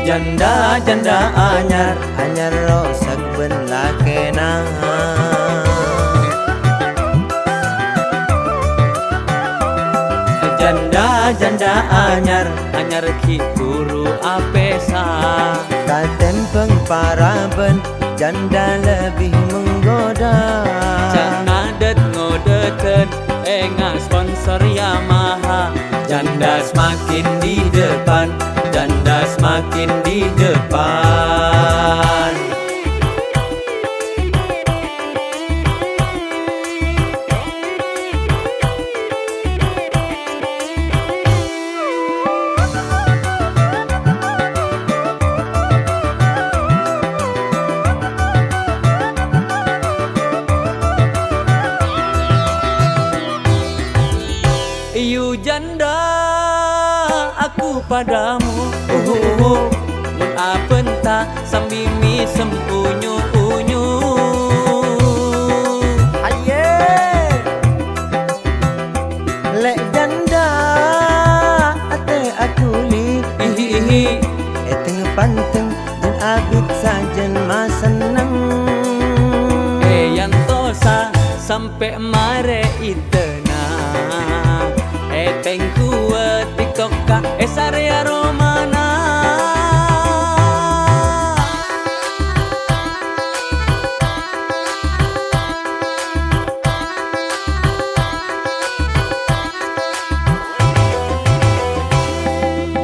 Janda anyar rosak ben lakena. Janda anyar ki guru apesa. Katempeng paraben janda lebih menggoda. Canadet ngodeten enga sponsor Yamaha. Janda semakin di depan, janda semakin di depan. Iyu janda aku padamu, mun apenta sambimi sempunyu-unyu. Aye, lek janda ate aku li, eteng panteng dan abid sajen maseneng. Yang tosa sampai mare itena. Eteng kuat tikoka esarea romana.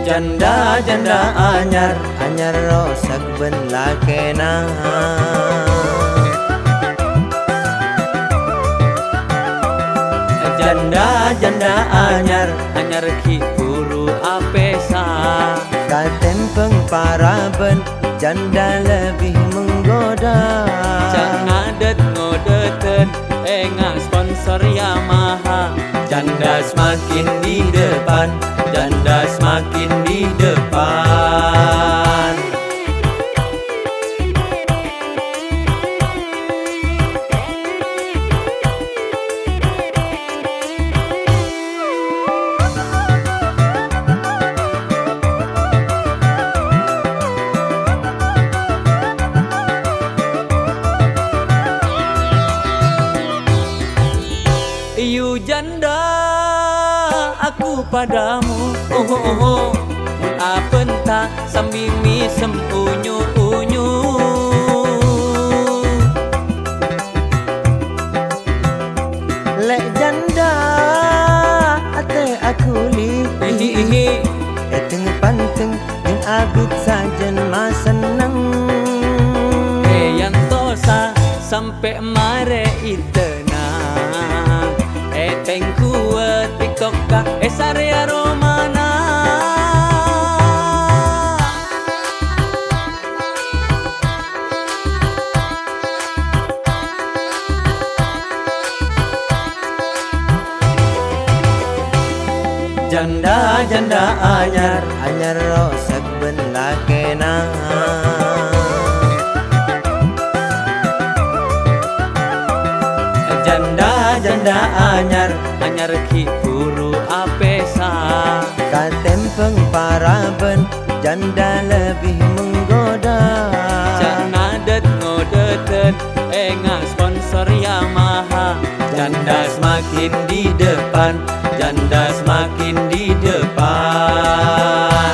Janda anyar rosak ben lakena. Janda anyar ki guru apesa. Katempeng paraben janda lebih menggoda. Canadet ngodeten enga sponsor Yamaha. Janda semakin di depan, janda semakin di depan. Iyu janda aku padamu, mun apenta sambimi sempunyu-unyu. Lek janda ate aku li, eteng panteng dan abid sajen maseneng. Yang tosa sampai mare itena. Eteng kuat tikoka esarea romana. Janda anyar rosak ben lakena. Janda anyar ki guru apesa. Katempeng paraben janda lebih menggoda. Canadet ngodeten enga sponsor Yamaha. Janda semakin di depan, janda semakin di depan.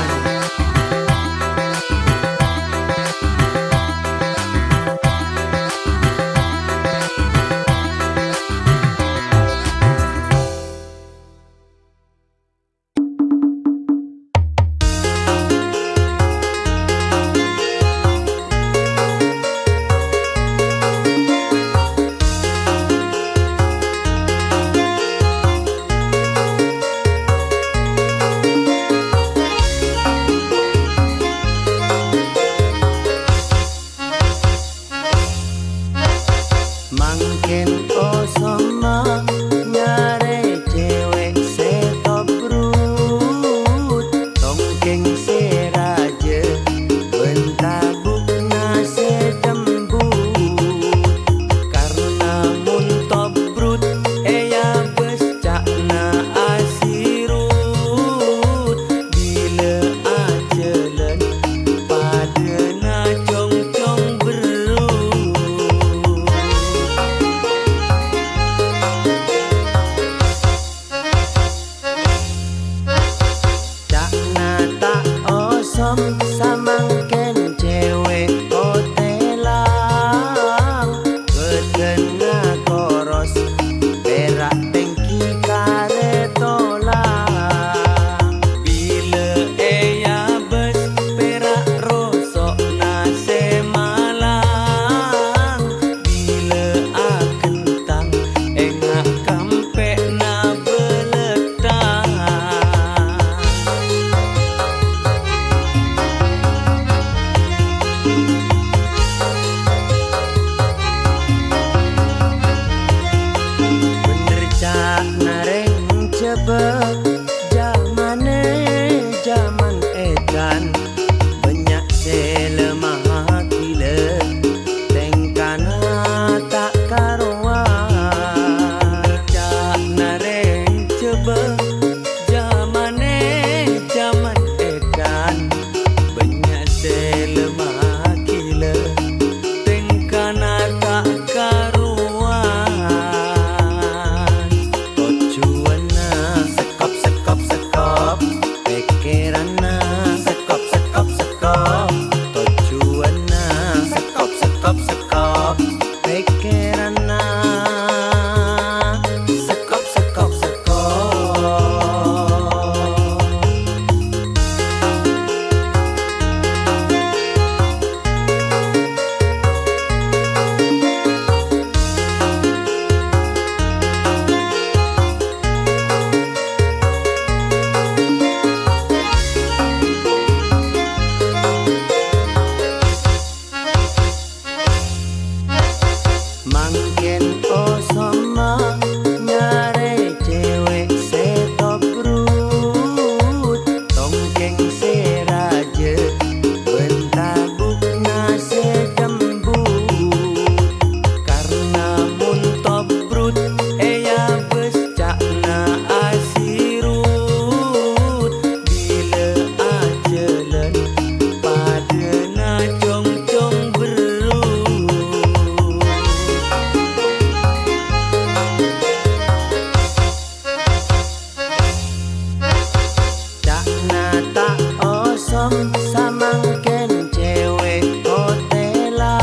coba zamane zaman edan banyak selemah gila tengkana tak karuan cak nareng coba zamane zaman edan banyak selemah gila tengkana tak karuan mangken osoma nyare cewek setobrut tongkeng seraje bentabuk nase jembut karena mun tobrut eya bescakna asirut bila ajelen padena cong-cong samangken cewek hotelang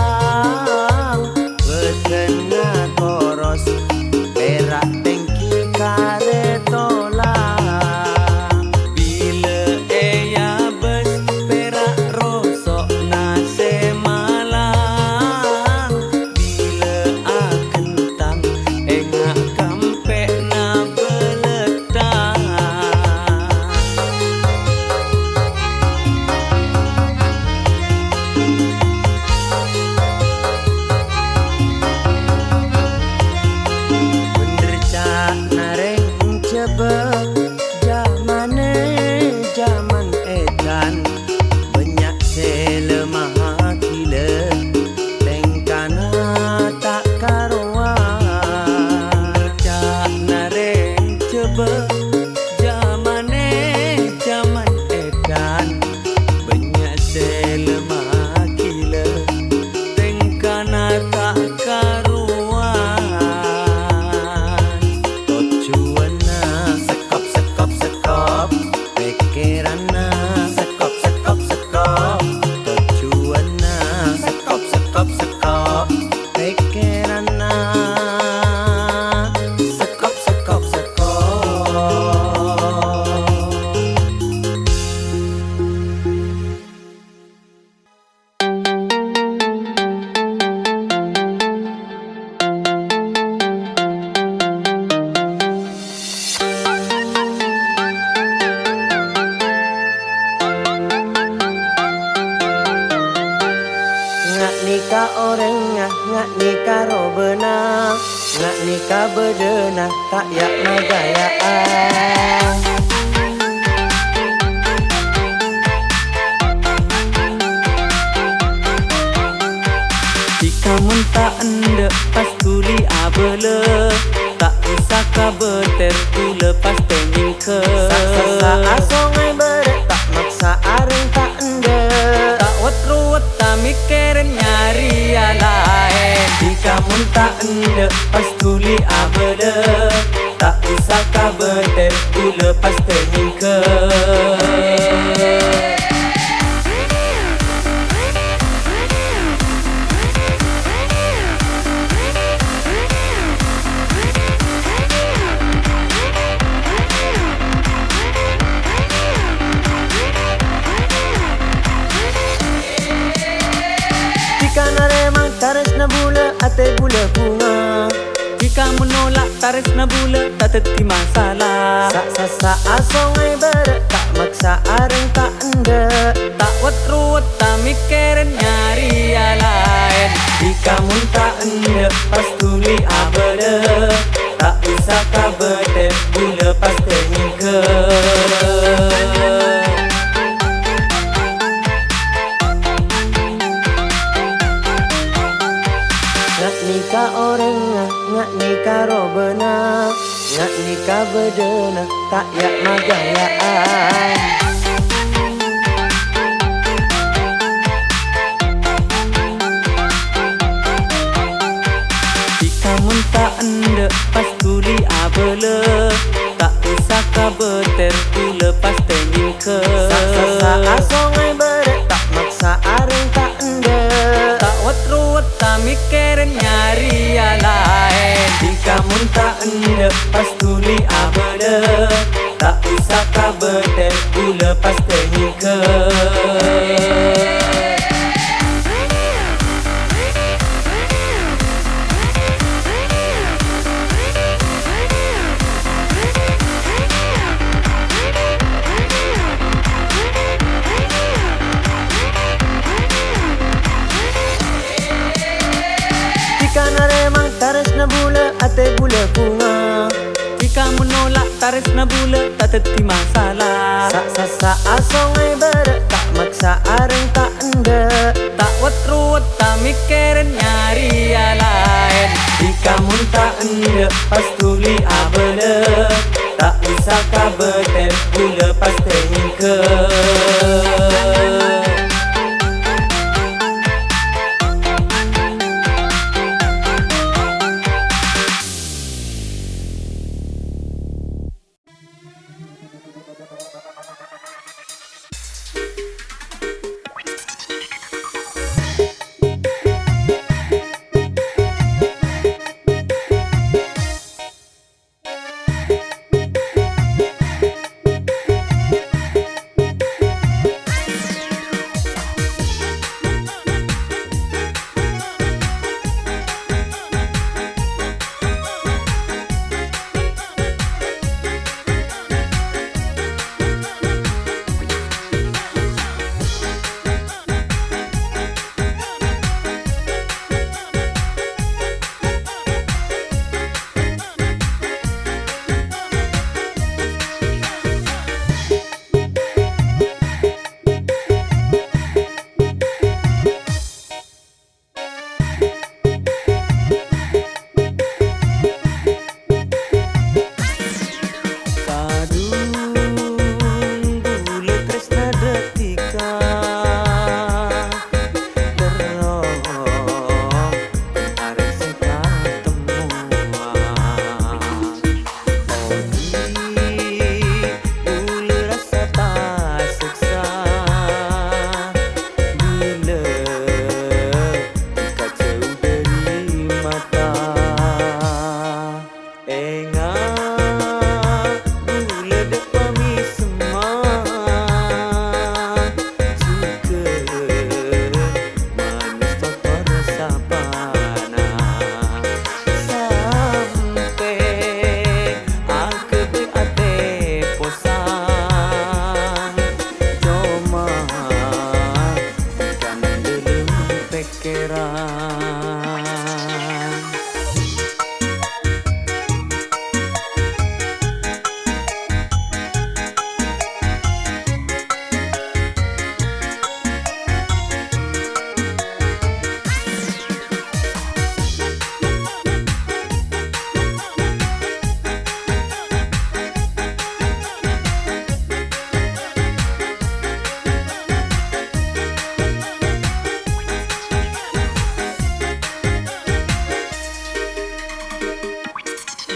betena koros perak tengki karetolang bila eya bes perak rosok nase malang bila akentang engak kampek na beletang zamane zaman edan banyak selemah gila tengkana tak karuan cak nareng coba zamane zaman edan banyak selemah gila tengkana tak karuan Kirana sekop sekop sekop tujuanna sekop sekop sekop pikiranna sekop sekop sekop Nika orang ngak nika robena ngak nika bedena tak yak magayaan jika mun tak ende pas kuli abele tak usah kabeter ku lepas tenging ke sa asongai bere tak maksa areng tak ende tak wat-ruwet tak mikirin nyari lain jika mun tak ende pas kuli abele tak usah kabeter ku lepas tenging ke taris na bula ate bula bunga jika menolak taris na bula tak terti masalah sa asongai bere tak maksa areng tak ende tak wat-ruwet tak mikirin nyari lain jika mun tak ende pas tuli abade tak usah kabede bula pas tengin ngak nikah robena, ngak nikah bedena, tak yak magayaan. Jika mun tak ende pas kuli abele, tak usah kabeter ku lepas tenyim ke. Sa asongai bere tak maksa areng tak ende, tak wat-ruwet tak mikirin nyari yang lain. Jika mun tak ende pas kuli abele, tak usah kabeter ku lepas tenyim ke. Jika naremang taris na bula ate bula bunga, jika menolak taris na bula tak teti masalah. Sa asongai bere tak maksa areng tak ende, tak wat-ruwet tak mikirin nyari yang lain. Jika mun tak ende pas tuli abele, tak usah kabeter ku lepas tenyim ke.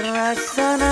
Rasana